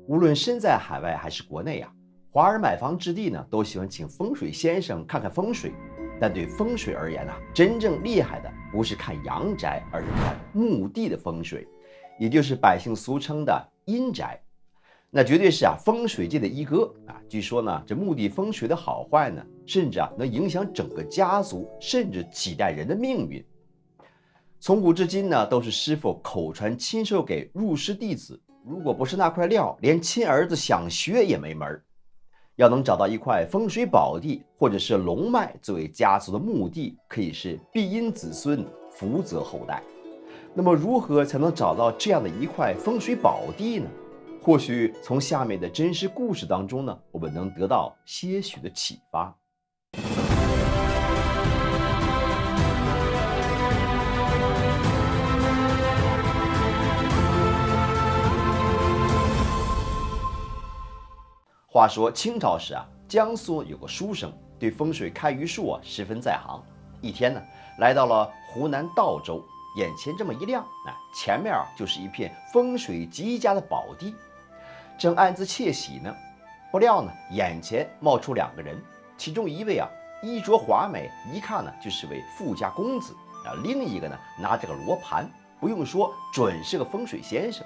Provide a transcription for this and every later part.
无论身在海外还是国内啊，华人买房置地呢，都喜欢请风水先生看看风水。但对风水而言呢，真正厉害的不是看阳宅，而是看墓地的风水，也就是百姓俗称的阴宅。那绝对是风水界的一哥啊！据说呢，这墓地风水的好坏呢，甚至能影响整个家族，甚至几代人的命运。从古至今呢，都是师傅口传亲授给入师弟子，如果不是那块料，连亲儿子想学也没门。要能找到一块风水宝地，或者是龙脉作为家族的墓地，可以是庇荫子孙，福泽后代。那么，如何才能找到这样的一块风水宝地呢？或许从下面的真实故事当中呢，我们能得到些许的启发。话说清朝时江苏有个书生对风水看榆树十分在行。一天呢，来到了湖南道州，眼前这么一亮，前面就是一片风水极佳的宝地。正暗自窃喜呢，不料呢，眼前冒出两个人，其中一位衣着华美，一看呢就是位富家公子另一个呢拿着个罗盘，不用说，准是个风水先生。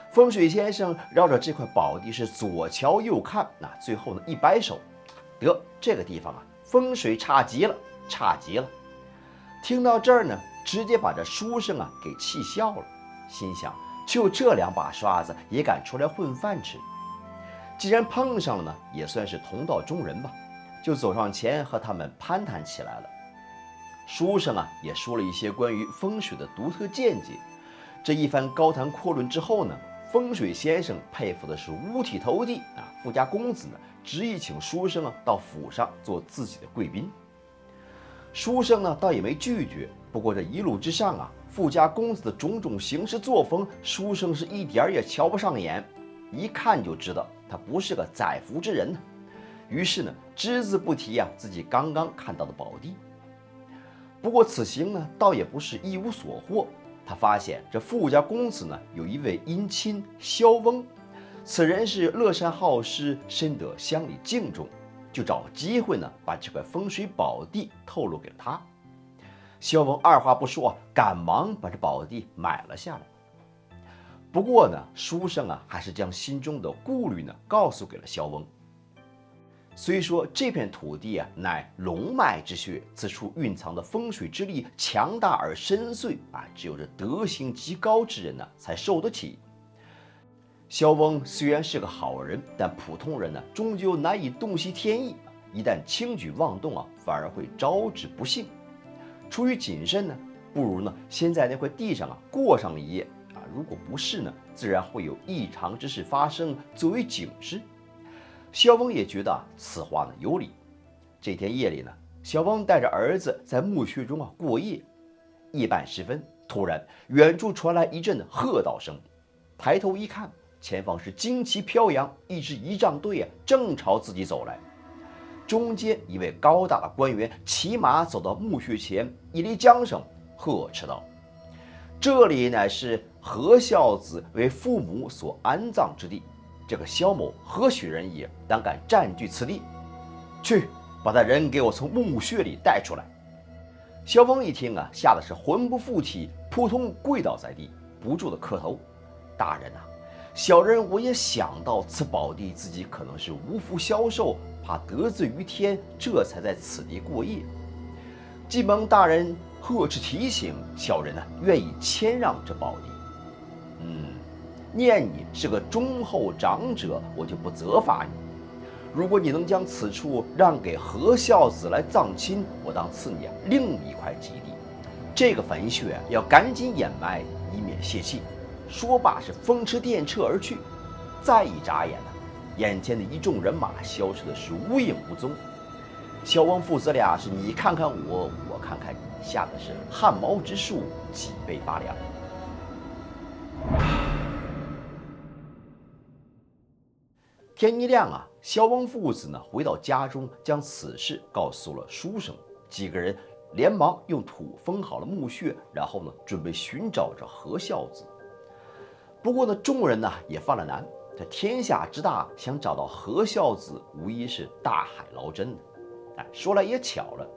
风水先生绕着这块宝地是左瞧右看，最后呢一摆手，得，这个地方风水差极了，差极了。听到这儿呢，直接把这书生给气笑了，心想就这两把刷子也敢出来混饭吃。既然碰上了呢，也算是同道中人吧，就走上前和他们攀谈起来了。书生也说了一些关于风水的独特见解。这一番高谈阔论之后呢，风水先生佩服的是五体投地富家公子呢执意请书生到府上做自己的贵宾。书生呢倒也没拒绝，不过这一路之上富家公子的种种行事作风，书生是一点也瞧不上眼，一看就知道他不是个载福之人呢。于是呢，只字不提自己刚刚看到的宝地。不过此行呢，倒也不是一无所获。他发现这富家公子呢，有一位姻亲萧翁，此人是乐善好施，深得乡里敬重，就找机会呢，把这块风水宝地透露给了他。萧翁二话不说，赶忙把这宝地买了下来。不过呢，书生还是将心中的顾虑呢告诉给了萧翁。虽说这片土地乃龙脉之穴，此处蕴藏的风水之力强大而深邃只有这德行极高之人呢才受得起。萧翁虽然是个好人，但普通人呢终究难以洞悉天意，一旦轻举妄动反而会招致不幸。出于谨慎呢，不如呢先在那块地上过上一夜如果不是呢，自然会有异常之事发生，作为警示。萧翁也觉得此话呢有理。这天夜里呢，萧翁带着儿子在墓穴中过夜。夜半时分，突然远处传来一阵喝道声，抬头一看，前方是旌旗飘扬，一支仪仗队正朝自己走来。中间一位高大的官员骑马走到墓穴前，一离缰绳，呵斥道：“这里乃是何孝子为父母所安葬之地，这个萧某何许人也，胆敢占据此地？去，把他人给我从墓穴里带出来！”萧峰一听吓得是魂不附体，扑通跪倒在地，不住的磕头：“大人小人我也想到此宝地自己可能是无福消受，怕得罪于天，这才在此地过夜。既蒙大人呵斥提醒，小人愿意谦让这宝地。念你是个忠厚长者，我就不责罚你。如果你能将此处让给何孝子来葬亲，我当赐你另一块吉地。这个坟穴要赶紧掩埋，以免泄气。”说罢是风驰电掣而去。再一眨眼眼前的一众人马消失的是无影无踪。萧翁父子俩是你看看我，我看看你，吓得是汗毛直竖，脊背发凉。天一亮萧翁父子呢回到家中，将此事告诉了书生。几个人连忙用土封好了墓穴，然后呢准备寻找着何孝子。不过呢，众人也犯了难。这天下之大，想找到何孝子，无疑是大海捞针的。说来也巧了，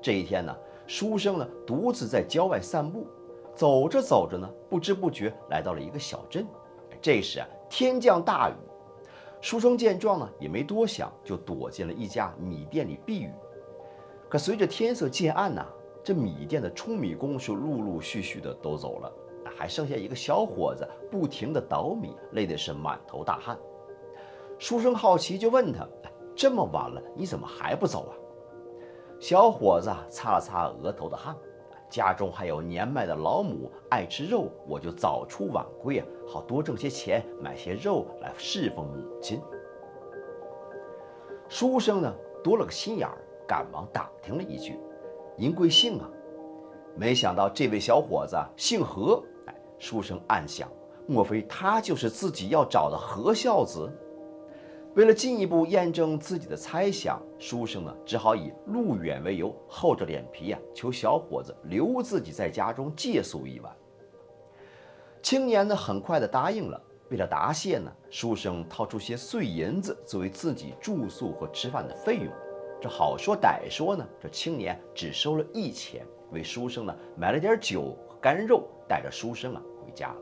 这一天呢，书生呢独自在郊外散步，走着走着呢，不知不觉来到了一个小镇。这时天降大雨，书生见状呢，也没多想，就躲进了一家米店里避雨。可随着天色渐暗呢，这米店的舂米工是陆陆续续的都走了，还剩下一个小伙子不停的捣米，累的是满头大汗。书生好奇就问他：这么晚了，你怎么还不走啊？小伙子擦了擦额头的汗，家中还有年迈的老母爱吃肉，我就早出晚归好多挣些钱买些肉来侍奉母亲。书生呢多了个心眼儿，赶忙打听了一句：您贵姓啊？没想到这位小伙子姓何。书生暗想，莫非他就是自己要找的何孝子？为了进一步验证自己的猜想，书生呢只好以路远为由，厚着脸皮求小伙子留自己在家中借宿一晚。青年呢很快的答应了。为了答谢呢，书生掏出些碎银子作为自己住宿和吃饭的费用。这好说歹说呢，这青年只收了1000，为书生呢买了点酒和干肉，带着书生回家了。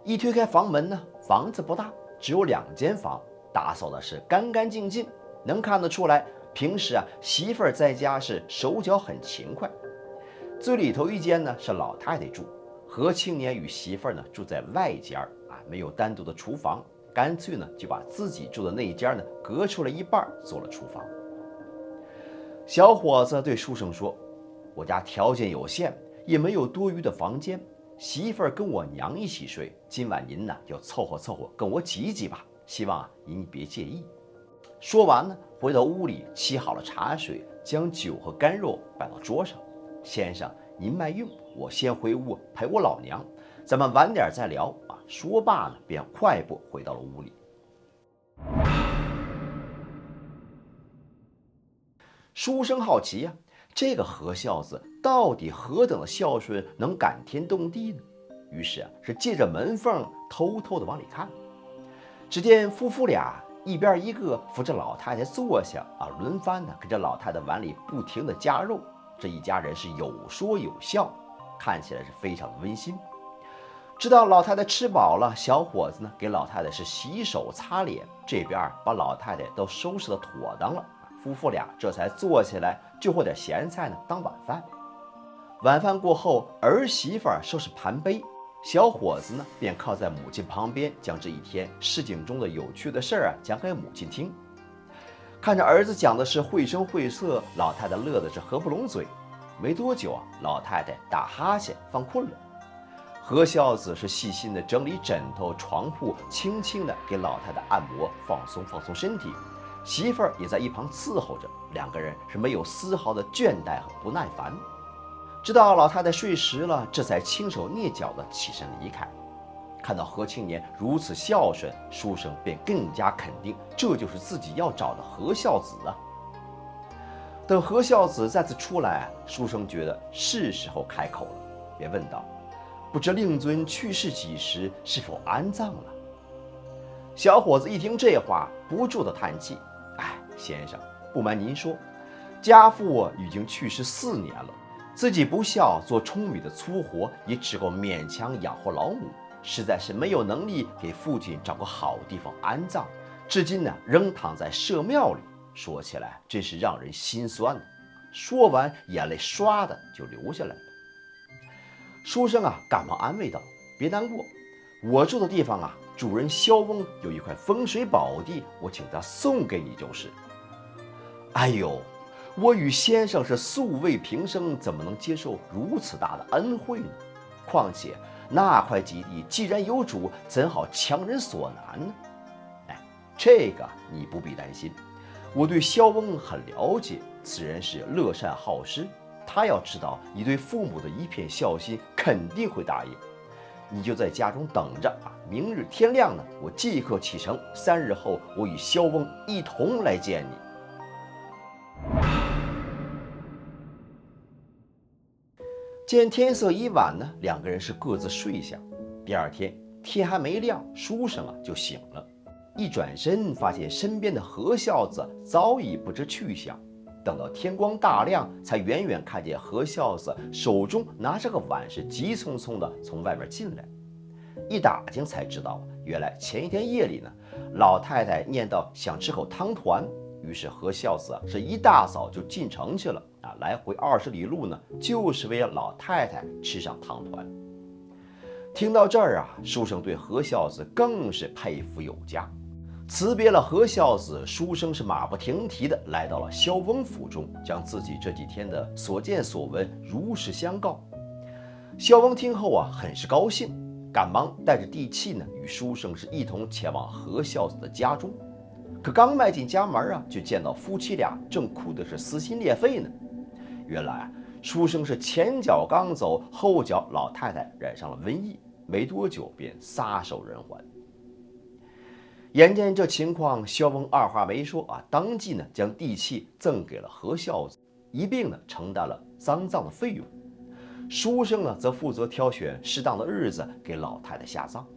一推开房门呢，房子不大，只有2间房，打扫的是干干净净，能看得出来，平时媳妇儿在家是手脚很勤快。最里头一间呢是老太太住，何青年与媳妇儿呢住在外间没有单独的厨房，干脆呢就把自己住的那一间呢隔出了一半做了厨房。小伙子对书生说：我家条件有限，也没有多余的房间，媳妇儿跟我娘一起睡，今晚您呢就凑合凑合跟我挤挤吧，希望您别介意。说完呢，回到屋里沏好了茶水，将酒和干肉摆到桌上。先生您慢用，我先回屋陪我老娘，咱们晚点再聊。说罢呢，便快步回到了屋里。书生好奇这个何孝子到底何等的孝顺，能感天动地呢？于是是借着门缝偷偷的往里看。只见夫妇俩一边一个扶着老太太坐下轮番的给这老太太碗里不停的加肉。这一家人是有说有笑，看起来是非常的温馨。直到老太太吃饱了，小伙子呢给老太太是洗手擦脸，这边把老太太都收拾得妥当了。夫妇俩这才坐下来就和点咸菜呢当晚饭。晚饭过后，儿媳妇收拾盘杯，小伙子呢便靠在母亲旁边，将这一天市井中的有趣的事讲给母亲听。看着儿子讲的是绘声绘色，老太太乐的是合不拢嘴。没多久老太太打哈欠放困了。何孝子是细心的整理枕头床铺，轻轻的给老太太按摩放松身体。媳妇儿也在一旁伺候着，2个人是没有丝毫的倦怠和不耐烦。直到老太太睡实了，这才轻手蹑脚的起身离开。看到何青年如此孝顺，书生便更加肯定，这就是自己要找的何孝子等何孝子再次出来，书生觉得是时候开口了，便问道：不知令尊去世几时，是否安葬了？小伙子一听这话，不住的叹气：先生，不瞒您说，家父已经去世4年了，自己不孝，做舂米的粗活也只够勉强养活老母，实在是没有能力给父亲找个好地方安葬，至今呢仍躺在社庙里。说起来真是让人心酸。说完，眼泪唰的就流下来了。书生赶忙安慰道：别难过，我住的地方主人萧翁有一块风水宝地，我请他送给你就是。哎呦，我与先生是素未平生，怎么能接受如此大的恩惠呢？况且那块吉地既然有主，怎好强人所难呢？这个你不必担心，我对萧翁很了解，此人是乐善好施，他要知道你对父母的一片孝心，肯定会答应。你就在家中等着明日天亮呢，我即刻启程，3日后我与萧翁一同来见你。见天色已晚呢，2个人是各自睡下。第2天天还没亮，书生就醒了。一转身，发现身边的何孝子早已不知去向。等到天光大亮，才远远看见何孝子手中拿着个碗，是急匆匆地从外面进来。一打听才知道，原来前一天夜里呢，老太太念叨想吃口汤团，于是何孝子是一大早就进城去了来回20里路呢，就是为了老太太吃上汤团。听到这儿书生对何孝子更是佩服有加。辞别了何孝子，书生是马不停蹄地来到了萧翁府中，将自己这几天的所见所闻如实相告。萧翁听后很是高兴，赶忙带着地契呢，与书生是一同前往何孝子的家中。可刚迈进家门就见到夫妻俩正哭的是撕心裂肺呢。原来书生是前脚刚走，后脚老太太染上了瘟疫，没多久便撒手人寰。眼见这情况，萧翁二话没说当即呢将地契赠给了何孝子，一并呢承担了丧葬的费用。书生呢则负责挑选适当的日子给老太太下葬。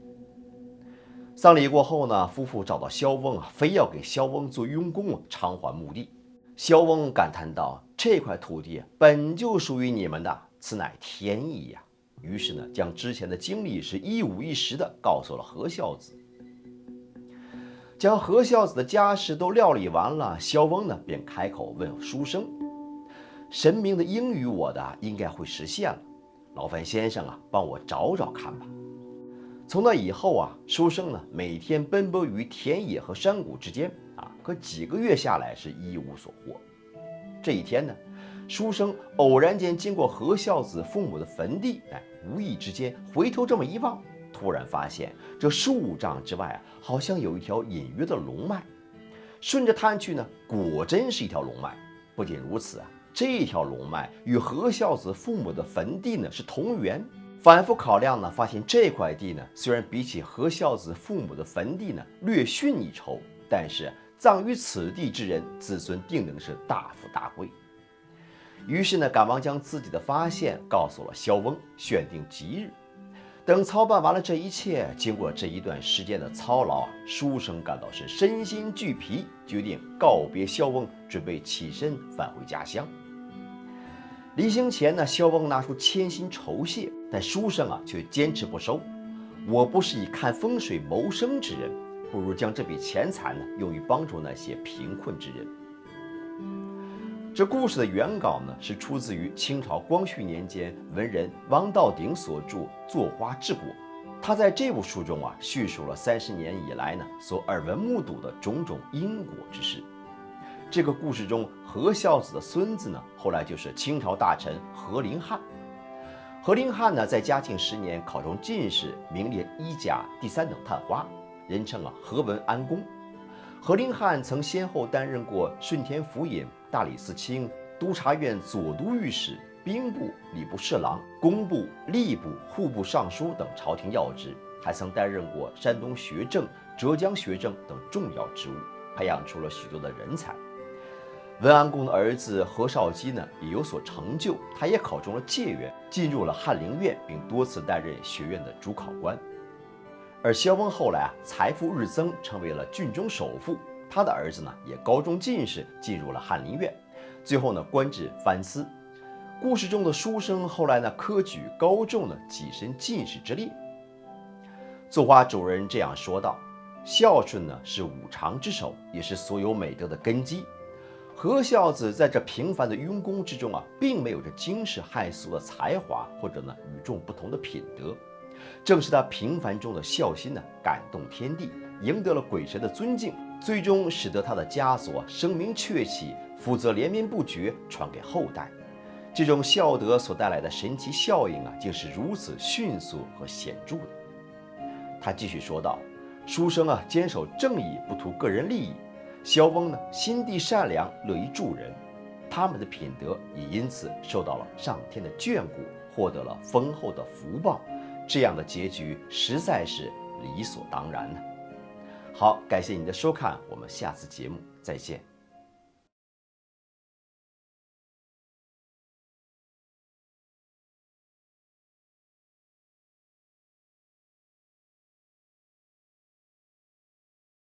丧礼过后呢，夫妇找到萧翁非要给萧翁做佣工偿还墓地。萧翁感叹道：“这块土地本就属于你们的，此乃天意呀。”于是呢，将之前的经历是一五一十的告诉了何孝子。将何孝子的家事都料理完了，萧翁呢便开口问书生：“神明的应允我的应该会实现了，劳烦先生帮我找找看吧。”从那以后书生呢每天奔波于田野和山谷之间可几个月下来是一无所获。这一天呢，书生偶然间经过何孝子父母的坟地，无意之间回头这么一望，突然发现这数丈之外好像有一条隐约的龙脉。顺着探去呢，果真是一条龙脉。不仅如此这条龙脉与何孝子父母的坟地呢是同源。反复考量呢，发现这块地呢虽然比起何孝子父母的坟地呢略逊一筹，但是葬于此地之人，子孙定能是大富大贵。于是呢，赶忙将自己的发现告诉了萧翁，选定吉日。等操办完了这一切，经过这一段时间的操劳书生感到是身心俱疲，决定告别萧翁，准备起身返回家乡。临行前呢，萧翁拿出千金酬谢，但书生却坚持不收。我不是以看风水谋生之人，不如将这笔钱财呢用于帮助那些贫困之人。这故事的原稿呢是出自于清朝光绪年间文人王道鼎所著《坐花治国》。他在这部书中叙述了30年以来呢所耳闻目睹的种种因果之事。这个故事中，何孝子的孙子呢，后来就是清朝大臣何林汉。何林汉呢，在嘉庆10年考中进士，名列1甲第3等探花，人称何文安公。何林汉曾先后担任过顺天府尹、大理寺卿、督察院左都御史、兵部、礼部侍郎、工部、吏部、户部尚书等朝廷要职，还曾担任过山东学政、浙江学政等重要职务，培养出了许多的人才。文安公的儿子何绍基呢也有所成就，他也考中了解元，进入了翰林院，并多次担任学院的主考官。而萧翁后来财富日增，成为了郡中首富，他的儿子呢也高中进士，进入了翰林院，最后呢官至藩司。故事中的书生后来呢科举高中呢跻身进士之列。作画主人这样说道：孝顺呢是五常之首，也是所有美德的根基。何孝子在这平凡的庸工之中并没有着惊世骇俗的才华，或者呢与众不同的品德。正是他平凡中的孝心感动天地，赢得了鬼神的尊敬，最终使得他的家族声名鹊起，福泽连绵不绝，传给后代。这种孝德所带来的神奇效应竟是如此迅速和显著的。他继续说道：书生坚守正义，不图个人利益；萧翁呢心地善良，乐于助人。他们的品德也因此受到了上天的眷顾，获得了丰厚的福报。这样的结局实在是理所当然呢。好，感谢您的收看，我们下次节目再见。